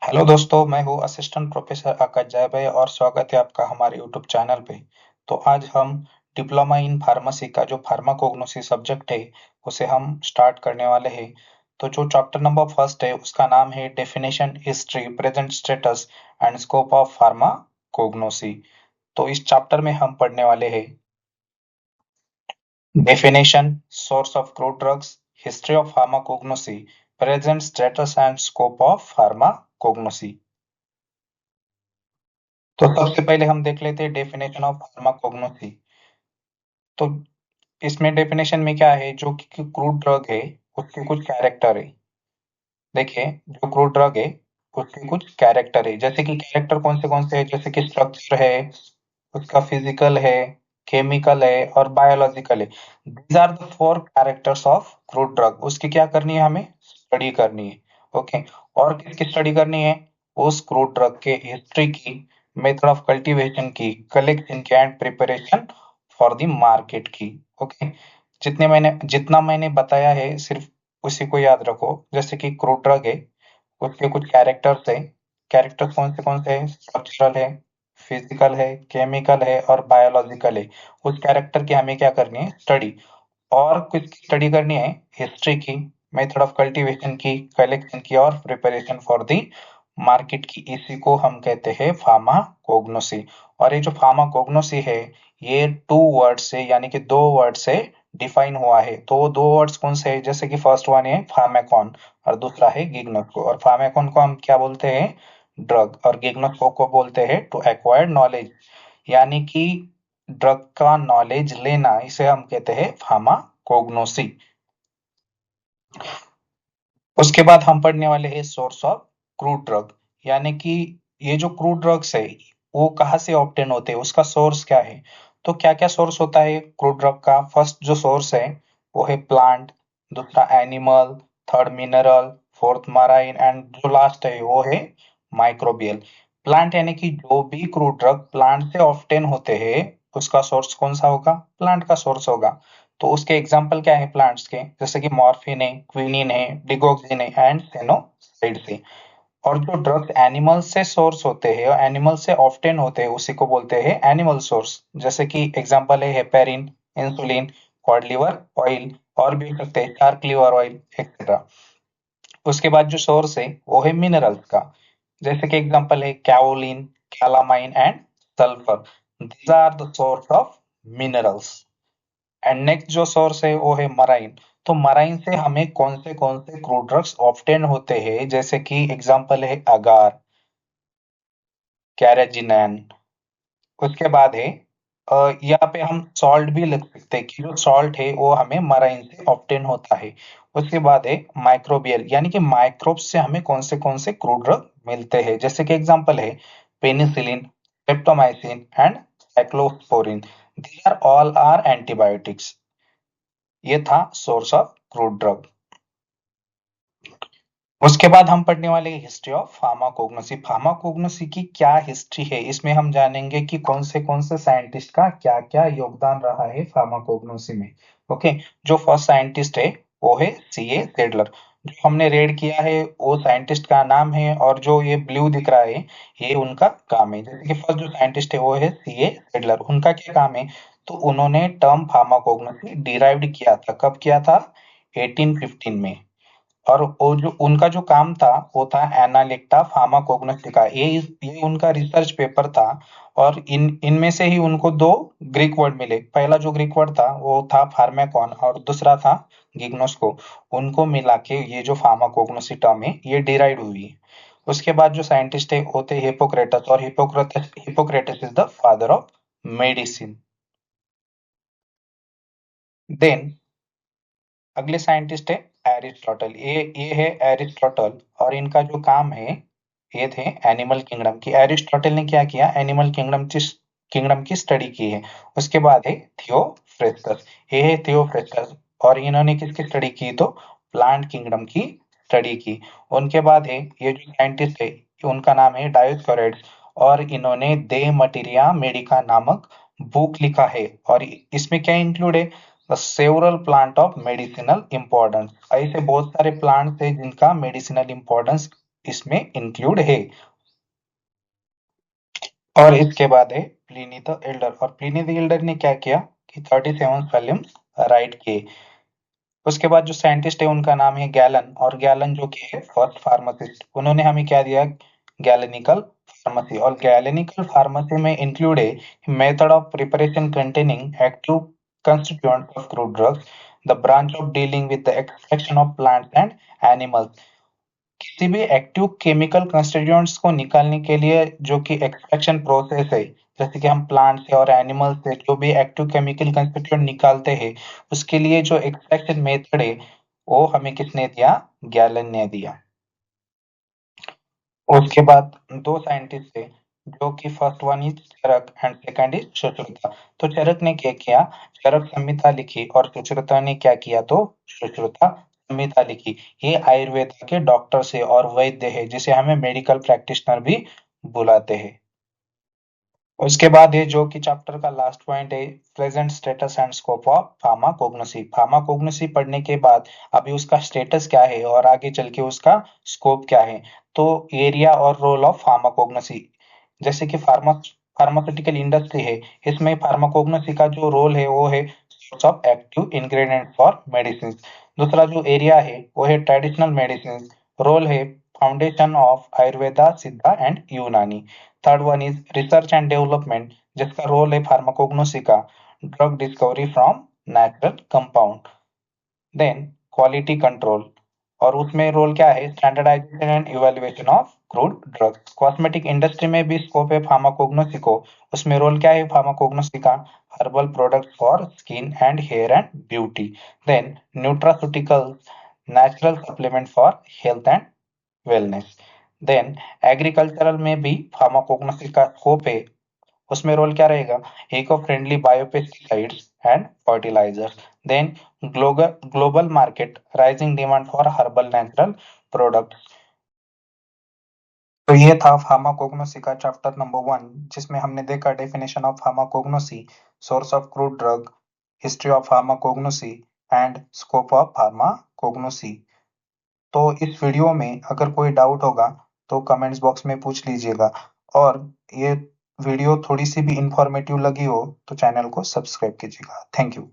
Hello दोस्तों, मैं हूँ असिस्टेंट प्रोफेसर आकाश जय भाई और स्वागत है आपका हमारे यूट्यूब चैनल पे। तो आज हम डिप्लोमा इन फार्मेसी का जो फार्माकोग्नोसी सब्जेक्ट है उसे हम स्टार्ट करने वाले हैं। तो जो चैप्टर नंबर फर्स्ट है उसका नाम है definition, history, present status and scope of pharmacognosy. तो इस चैप्टर में हम पढ़ने वाले हैं definition, source of crude drugs, history of pharmacognosy, present status and scope of pharmacognosy. तो सबसे पहले हम देख लेते हैं डेफिनेशन ऑफ फार्माकोग्नोसी। तो इसमें डेफिनेशन में क्या है, जो कि क्रूड ड्रग है उसके कुछ कैरेक्टर है। देखिए, जो क्रूड ड्रग है उसके कुछ कैरेक्टर है, जैसे कि कैरेक्टर कौन से है, जैसे कि स्ट्रक्चर है, उसका फिजिकल है, केमिकल है और बायोलॉजिकल है। These are the four characters of crude drug. उसकी क्या करनी है, हमें स्टडी करनी है। ओके। और किसकी स्टडी करनी है? उस क्रूड ड्रग के हिस्ट्री की, मेथड ऑफ कल्टीवेशन की, कलेक्शन की and preparation for the market की। ओके। जितना मैंने बताया है सिर्फ उसी को याद रखो। जैसे कि क्रूड ड्रग है, उसके कुछ कैरेक्टर्स है। कैरेक्टर्स कौन से हैं? स्ट्रक्चरल है, फिजिकल है, केमिकल है और बायोलॉजिकल है। उस कैरेक्टर की हमें क्या करनी है? स्टडी। और किसकी स्टडी करनी है? हिस्ट्री की, मेथड ऑफ कल्टीवेशन की, कलेक्शन की और प्रिपरेशन फॉर दी मार्केट की। इसी को हम कहते हैं फार्माकोग्नोसी। और ये जो फार्माकोग्नोसी है, ये टू वर्ड से यानी कि दो वर्ड से डिफाइन हुआ है। तो वो दो वर्ड्स कौन से हैं? जैसे कि फर्स्ट वन है फार्मेकॉन और दूसरा है गिग्नोस्को। और फार्मेकॉन को हम क्या बोलते हैं? ड्रग। और गिग्नोस्को को बोलते हैं टू एक्वायर्ड नॉलेज, यानी कि ड्रग का नॉलेज लेना, इसे हम कहते हैं फार्माकोग्नोसी। उसके बाद हम पढ़ने वाले हैं सोर्स ऑफ क्रूड ड्रग, यानी कि ये जो क्रूड ड्रग्स है वो कहाँ से ऑब्टेन होते हैं, उसका सोर्स क्या है। तो क्या क्या सोर्स होता है क्रूड ड्रग का? फर्स्ट जो सोर्स है वो है प्लांट, दूसरा animal, third mineral, fourth marine and जो लास्ट है वो है माइक्रोबियल। प्लांट यानी कि जो भी क्रूड ड्रग प्लांट से ऑब्टेन होते हैं उसका सोर्स कौन सा होगा? प्लांट का सोर्स होगा। तो उसके एग्जाम्पल क्या है प्लांट्स के? जैसे कि मॉर्फिन है, क्विनिन है, डिगोक्सिन है एंड फेनोसाइड है। और जो ड्रग्स एनिमल से सोर्स होते हैं और एनिमल से ऑफ्टेन होते हैं उसी को बोलते हैं एनिमल सोर्स। जैसे कि एग्जांपल है heparin, insulin, cod liver oil और भी हो सकते हैं शार्क लिवर ऑयल एक्सेट्रा। उसके बाद जो सोर्स है वो है मिनरल्स का। जैसे कि एग्जांपल है kaolin, calamine and sulphur. These are the source of minerals. And next जो सोर्स है वो है मराइन। तो मराइन से हमें कौन से क्रूड ड्रग्स ऑब्टेन होते हैं? जैसे कि एग्जांपल है अगार, कैरेजिनैन। उसके बाद है यहाँ पे हम सॉल्ट भी लिख सकते हैं कि जो सॉल्ट है वो हमें मराइन से ऑब्टेन होता है। उसके बाद है माइक्रोबियल, यानी कि माइक्रोब से हमें कौन से क्रूड ड्रग मिलते हैं। जैसे कि एग्जांपल है penicillin, streptomycin and cyclosporin. These are all are antibiotics. ये था सोर्स ऑफ क्रूड ड्रग। उसके बाद हम पढ़ने वाले हैं हिस्ट्री ऑफ फार्माकोग्नोसी। फार्माकोग्नोसी की क्या हिस्ट्री है, इसमें हम जानेंगे कि कौन से साइंटिस्ट का क्या क्या योगदान रहा है फार्माकोग्नोसी में। ओके। जो फर्स्ट साइंटिस्ट है वो है सीए सेडलर। जो हमने रेड किया है वो साइंटिस्ट का नाम है, और जो ये ब्लू दिख रहा है ये उनका काम है। जैसे कि फर्स्ट जो साइंटिस्ट है वो है सीए सेडलर। उनका क्या काम है? तो उन्होंने टर्म फार्माकोग्नोसी डिराइव्ड किया था। कब किया था? 1815 में। और वो जो उनका जो काम था वो था एनालिक्टा फार्माकोग्नोस्टिका। ये उनका रिसर्च पेपर था। और इनमें से ही उनको दो ग्रीक वर्ड मिले। पहला जो ग्रीक वर्ड था वो था फार्मेकॉन और दूसरा था गिग्नोस्को। उनको मिला के ये जो फार्माकोग्नोसी टर्म है ये डिराइव हुई है। उसके बाद जो साइंटिस्ट है वो थे हिपोक्रेटस। और Hippocrates is the father of medicine. Then अगले साइंटिस्ट है एरिस्टोटल। ये है एरिस्टोटल। और इनका जो काम है, ये थे एनिमल किंगडम की। एरिस्टोटल ने क्या किया? एनिमल किंगडम की स्टडी की है। उसके बाद है थियोफ्रेस्टस। ये है थियोफ्रेस्टस। और इन्होंने किसकी स्टडी की? तो प्लांट किंगडम की स्टडी की। उनके बाद है ये जो साइंटिस्ट है उनका नाम है डायोस्कोरेड्स। और इन्होंने दे मटीरिया मेडिका नामक बुक लिखा है। और इसमें क्या इंक्लूड है? Several plant of medicinal importance. ऐसे बहुत सारे प्लांट्स है जिनका मेडिसिनल इंपॉर्टेंस इसमें इंक्लूड है। और इसके बाद है प्लिनी द एल्डर, और प्लिनी द एल्डर ने क्या किया कि 37 वॉल्यूम्स राइट किए। उसके बाद जो साइंटिस्ट है उनका नाम है गैलन, और गैलन जो कि है फर्स्ट फार्मासिस्ट, उन्होंने हमें क्या दिया, गैलेनिकल फार्मेसी। और गैलेनिकल फार्मेसी में इंक्लूड है method of preparation containing active constituents of crude drugs, the branch of dealing with the extraction of plants and animals। किसी भी एक्टिव केमिकल कंस्टिट्यूएंट्स को निकालने के लिए जो कि एक्सट्रैक्शन प्रोसेस है, जैसे कि हम प्लांट से और एनिमल से जो भी एक्टिव केमिकल कंस्टिट्यूएंट निकालते हैं, उसके लिए जो एक्सट्रैक्शन मेथड है वो हमें किसने दिया, गैलन ने दिया। उसके बाद दो साइंटिस्ट थे, जो कि first one is Charak and second is Sushruta. तो चरक ने क्या किया, चरक संहिता लिखी, और सुश्रुता ने क्या किया, तो सुश्रुता संहिता लिखी। ये आयुर्वेद के डॉक्टर से और वैद्य है, जिसे हमें मेडिकल प्रैक्टिशनर भी बुलाते हैं। उसके बाद ये जो कि चैप्टर का लास्ट पॉइंट है, present status and scope of pharmacognosy. Pharmacognosy पढ़ने के बाद अभी उसका स्टेटस क्या है और आगे चल के उसका स्कोप क्या है। तो एरिया और रोल ऑफ फार्माकोग्नोसी, जैसे कि फार्मास्यूटिकल इंडस्ट्री है, इसमें फार्माकोग्नोसी का जो रोल है वो है source of active ingredient for medicine. दूसरा जो एरिया है वो है ट्रेडिशनल मेडिसिन, रोल है foundation of Ayurveda, Siddha and Unani. Third one is research and development, जिसका रोल है फार्माकोग्नोसी का drug discovery from natural compound. Then quality control, और उसमें रोल क्या है, standardisation and evaluation of crude drugs. Cosmetic industry में भी स्कोप है फार्माकोग्नोसी को, उसमें रोल क्या है फार्माकोग्नोसी का, herbal product for skin and hair and beauty. Then nutraceutical, natural supplement for health and wellness. Then agricultural में भी फार्माकोग्नोसी का स्कोप है, उसमें रोल क्या रहेगा, eco friendly biopesticides and fertilisers. Then global global market, rising demand for herbal natural products. तो ये था फार्माकोग्नोसी का चैप्टर नंबर 1, जिसमें हमने देखा definition of pharmacognosy, source of crude drug, history of pharmacognosy and scope of pharmacognosy. तो इस video में अगर कोई डाउट होगा तो कमेंट्स बॉक्स में पूछ लीजिएगा, और ये वीडियो थोड़ी सी भी इंफॉर्मेटिव लगी हो तो चैनल को सब्सक्राइब कीजिएगा। Thank you.